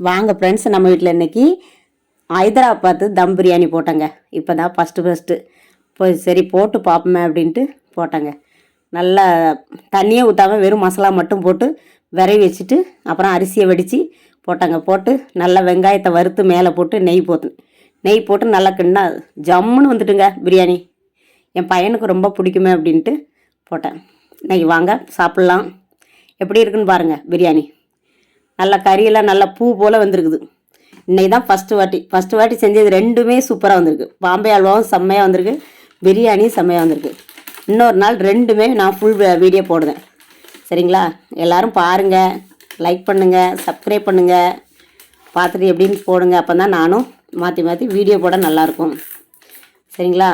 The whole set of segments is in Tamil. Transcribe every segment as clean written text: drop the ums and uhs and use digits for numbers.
வாங்க ஃப்ரெண்ட்ஸ், நம்ம வீட்டில் இன்றைக்கி ஹைதராபாத்து தம் பிரியாணி போட்டேங்க. இப்போ தான் ஃபஸ்ட்டு போய் சரி போட்டு பார்ப்போமே அப்படின்ட்டு போட்டேங்க. நல்லா தண்ணியே ஊற்றாமல் வெறும் மசாலா மட்டும் போட்டு விரவி வச்சுட்டு அப்புறம் அரிசியை வடித்து போட்டாங்க. போட்டு நல்லா வெங்காயத்தை வறுத்து மேலே போட்டு நெய் போட்டு நல்லா கிண்டா ஜம்முன்னு வந்துட்டுங்க பிரியாணி. என் பையனுக்கு ரொம்ப பிடிக்குமே அப்படின்ட்டு போட்டேன். இன்றைக்கி வாங்க சாப்பிட்லாம். எப்படி இருக்குன்னு பாருங்கள். பிரியாணி நல்லா கறியெல்லாம் நல்லா பூ போல் வந்திருக்குது. இன்றைக்கி தான் ஃபஸ்ட்டு வாட்டி செஞ்சது ரெண்டுமே சூப்பராக வந்திருக்கு. பாம்பே அல்வாவும் செம்மையாக வந்திருக்கு, பிரியாணியும் செம்மையாக வந்திருக்கு. இன்னொரு நாள் ரெண்டுமே நான் ஃபுல் வீடியோ போடுவேன். சரிங்களா? எல்லோரும் பாருங்கள், லைக் பண்ணுங்கள், சப்ஸ்கிரைப் பண்ணுங்கள், பார்த்துட்டு எப்படின்னு போடுங்க. அப்போ தான் நானும் மாற்றி வீடியோ போட நல்லாயிருக்கும். சரிங்களா?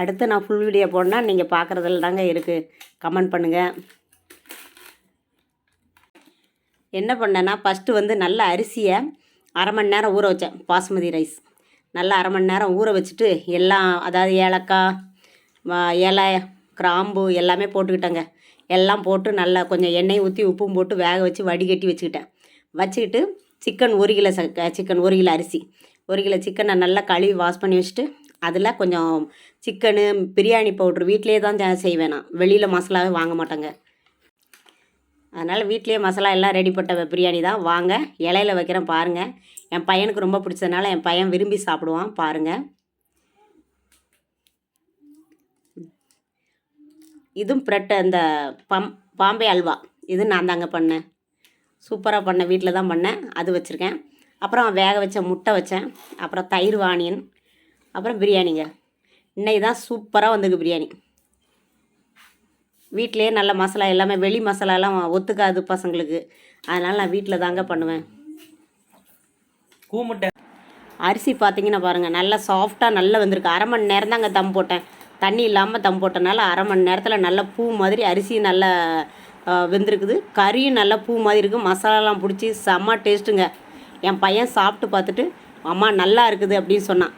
அடுத்து நான் ஃபுல் வீடியோ போடனா நீங்கள் பார்க்குறதுல தாங்க இருக்குது. கமெண்ட் பண்ணுங்கள். என்ன பண்ணேன்னா ஃபஸ்ட்டு நல்ல அரிசியை அரை மணி நேரம் ஊற வச்சேன். பாஸ்மதி ரைஸ் நல்லா அரை மணி நேரம் ஊற வச்சுட்டு எல்லாம், அதாவது ஏலக்காய், இலை, கிராம்பு எல்லாமே போட்டுக்கிட்டேங்க. எல்லாம் போட்டு நல்லா கொஞ்சம் எண்ணெய் ஊற்றி உப்பும் போட்டு வேக வச்சு வடிகட்டி வச்சுக்கிட்டு சிக்கன் 1 கிலோ சிக்கன் 1 கிலோ அரிசி 1 கிலோ சிக்கனை நல்லா கழுவி வாஷ் பண்ணி வச்சுட்டு அதில் கொஞ்சம் சிக்கனு பிரியாணி பவுட்ரு வீட்டிலே தான் செய்வேன். நான் வெளியில் மசாலாவே வாங்க மாட்டேங்க. அதனால் வீட்லேயே மசாலா எல்லாம் ரெடி பண்ண பிரியாணி தான். வாங்க இலையில வைக்கிறேன் பாருங்கள். என் பையனுக்கு ரொம்ப பிடிச்சதுனால என் பையன் விரும்பி சாப்பிடுவான். பாருங்கள். இதுவும் ப்ரெட் அந்த பாம்பே அல்வா இது நான் தாங்க பண்ணேன். சூப்பராக பண்ணேன். வீட்டில் தான் பண்ணேன். அது வச்சுருக்கேன். அப்புறம் வேக வச்ச முட்டை வச்சேன். அப்புறம் தயிர் ஆனியன், அப்புறம் பிரியாணிங்க. இன்னைக்கு தான் சூப்பராக வந்திருக்கு பிரியாணி. வீட்டிலே நல்ல மசாலா எல்லாமே, வெளி மசாலாலாம் ஒத்துக்காது பசங்களுக்கு. அதனால் நான் வீட்டில் தாங்க பண்ணுவேன். கூமுட்டை அரிசி பார்த்திங்கன்னா பாருங்கள், நல்லா சாஃப்டாக நல்லா வந்திருக்கு. அரை மணி நேரம் தாங்க தம் போட்டேன். தண்ணி இல்லாமல் தம் போட்டனால அரை மணி நேரத்தில் நல்லா பூ மாதிரி அரிசி நல்லா வெந்திருக்குது. கறியும் நல்லா பூ மாதிரி இருக்குது. மசாலாலாம் பிடிச்சி செம்ம டேஸ்ட்டுங்க. என் பையன் சாப்பிட்டு பார்த்துட்டு அம்மா நல்லா இருக்குது அப்படின்னு சொன்னான்.